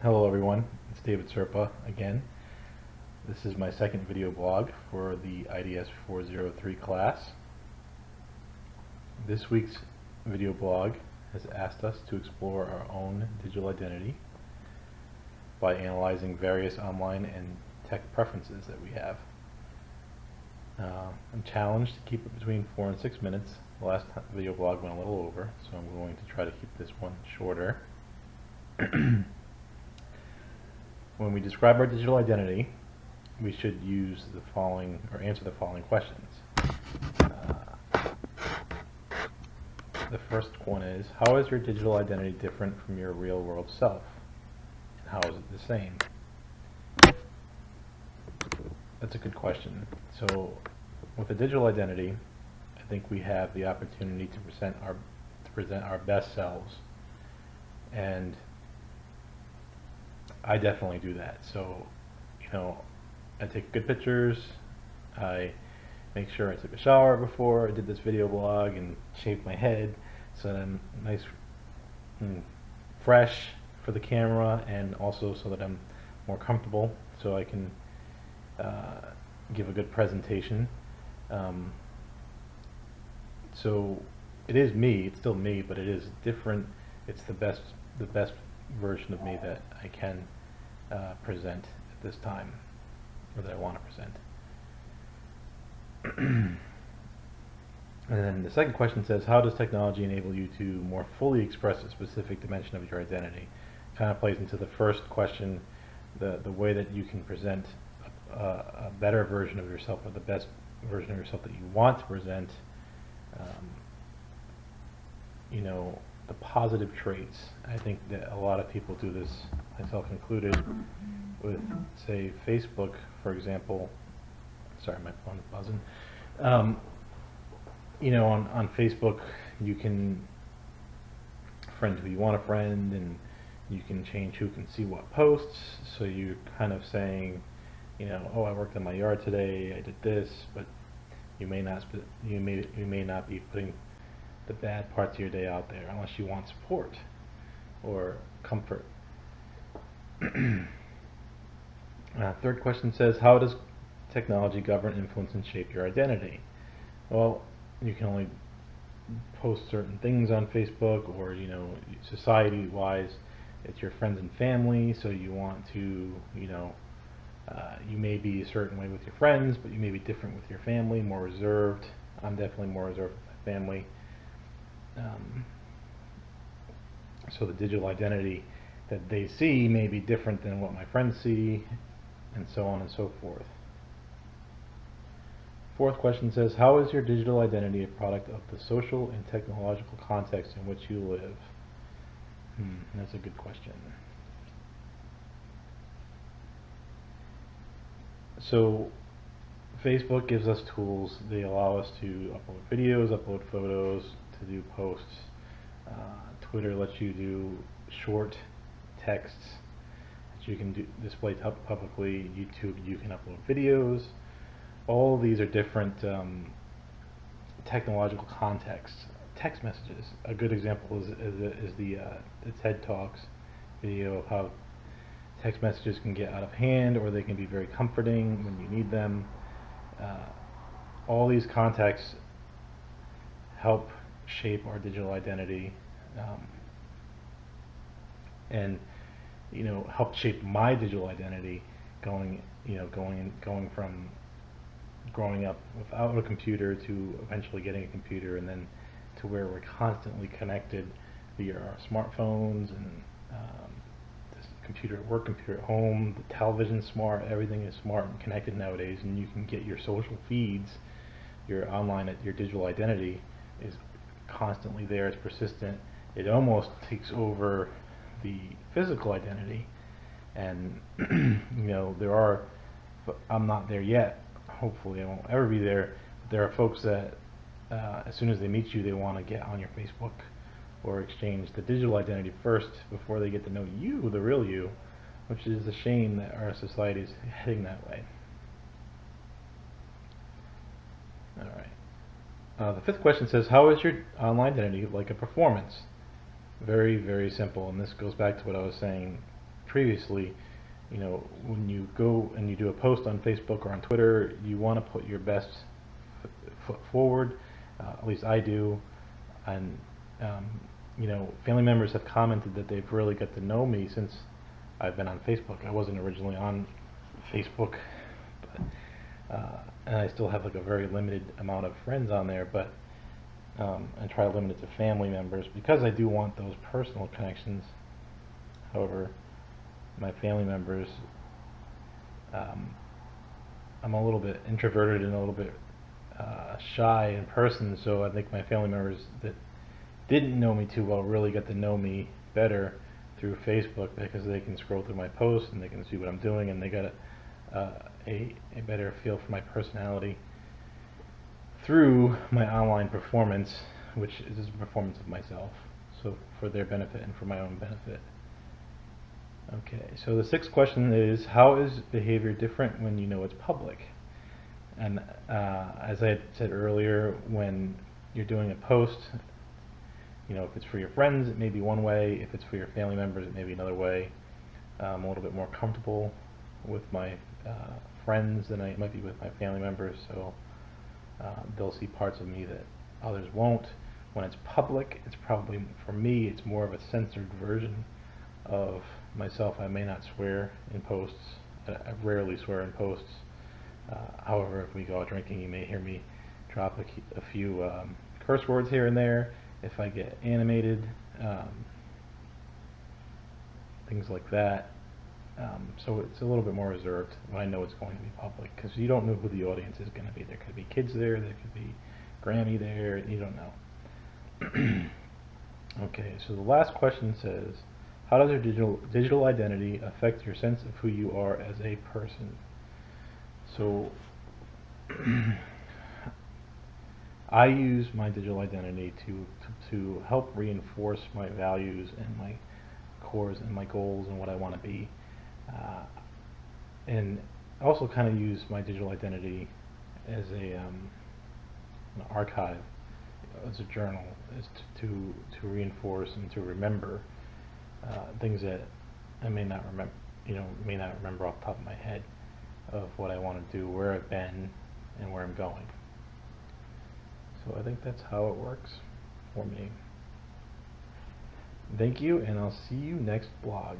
Hello everyone, it's David Serpa again. This is my second video blog for the IDS 403 class. This week's video blog has asked us to explore our own digital identity by analyzing various online and tech preferences that we have. I'm challenged to keep it between 4 and 6 minutes. The last video blog went a little over, so I'm going to try to keep this one shorter. When we describe our digital identity, we should use the following, or answer the following questions. The first one is, how is your digital identity different from your real world self? And how is it the same? That's a good question. So, with a digital identity, I think we have the opportunity to present our best selves, and I definitely do that. So, I take good pictures. I make sure I took a shower before I did this video blog and shaved my head so that I'm nice and fresh for the camera, and also so that I'm more comfortable so I can give a good presentation. So it is me, it's still me, but it is different. It's the best version of me that I can present at this time, or that I want to present. And then the second question says, how does technology enable you to more fully express a specific dimension of your identity? Kind of plays into the first question, the way that you can present a better version of yourself, or the best version of yourself that you want to present. The positive traits. I think that a lot of people do this, myself included, with, say, Facebook, for example. Sorry, my phone is buzzing. On Facebook, you can friend who you want to friend, and you can change who can see what posts. So you're kind of saying, oh, I worked in my yard today, I did this, but you may not be putting the bad parts of your day out there unless you want support or comfort. Third question says, how does technology govern, influence, and shape your identity? Well, you can only post certain things on Facebook, or society-wise, it's your friends and family, so you want to, you may be a certain way with your friends, but you may be different with your family, more reserved. I'm definitely more reserved with my family. So the digital identity that they see may be different than what my friends see, and so on and so forth. Fourth question says, how is your digital identity a product of the social and technological context in which you live? That's a good question. So Facebook gives us tools. They allow us to upload videos, upload photos, to do posts. Twitter lets you do short texts that you can display publicly. YouTube, you can upload videos. All of these are different technological contexts. Text messages. A good example is the TED Talks video of how text messages can get out of hand, or they can be very comforting when you need them. All these contexts help shape our digital identity, and help shape my digital identity, going from growing up without a computer to eventually getting a computer, and then to where we're constantly connected via our smartphones, and this computer at work, computer at home, the television's smart, everything is smart and connected nowadays, and you can get your social feeds, your digital identity is constantly there, it's persistent. It almost takes over the physical identity, and I'm not there yet. Hopefully I won't ever be there. But there are folks that as soon as they meet you, they want to get on your Facebook or exchange the digital identity first before they get to know you, the real you, which is a shame that our society is heading that way. Alright. The fifth question says, how is your online identity like a performance? Very, very simple, and this goes back to what I was saying previously, when you go and you do a post on Facebook or on Twitter, you want to put your best foot forward. At least I do. And family members have commented that they've really got to know me since I've been on Facebook. I wasn't originally on Facebook, and I still have like a very limited amount of friends on there, but I try to limit it to family members because I do want those personal connections. However, my family members, I'm a little bit introverted and a little bit shy in person, so I think my family members that didn't know me too well really got to know me better through Facebook, because they can scroll through my posts and they can see what I'm doing, and they got a better feel for my personality through my online performance, which is a performance of myself, so for their benefit and for my own benefit. Okay, so the sixth question is, how is behavior different when you know it's public? And as I had said earlier, when you're doing a post, if it's for your friends, it may be one way. If it's for your family members, it may be another way. I'm a little bit more comfortable with my friends than I might be with my family members, so they'll see parts of me that others won't. When it's public, it's probably, for me, it's more of a censored version of myself. I may not swear in posts. I rarely swear in posts. However, if we go out drinking, you may hear me drop a few curse words here and there. If I get animated, things like that. So it's a little bit more reserved when I know it's going to be public, because you don't know who the audience is going to be. There could be kids there, there could be Grammy there, you don't know. Okay, so the last question says, how does your digital identity affect your sense of who you are as a person? So I use my digital identity to help reinforce my values and my cores and my goals and what I want to be, and also kind of use my digital identity as an archive, as a journal, as to reinforce and to remember things that I may not remember off the top of my head, of what I want to do, where I've been, and where I'm going. So I think that's how it works for me. Thank you, and I'll see you next blog.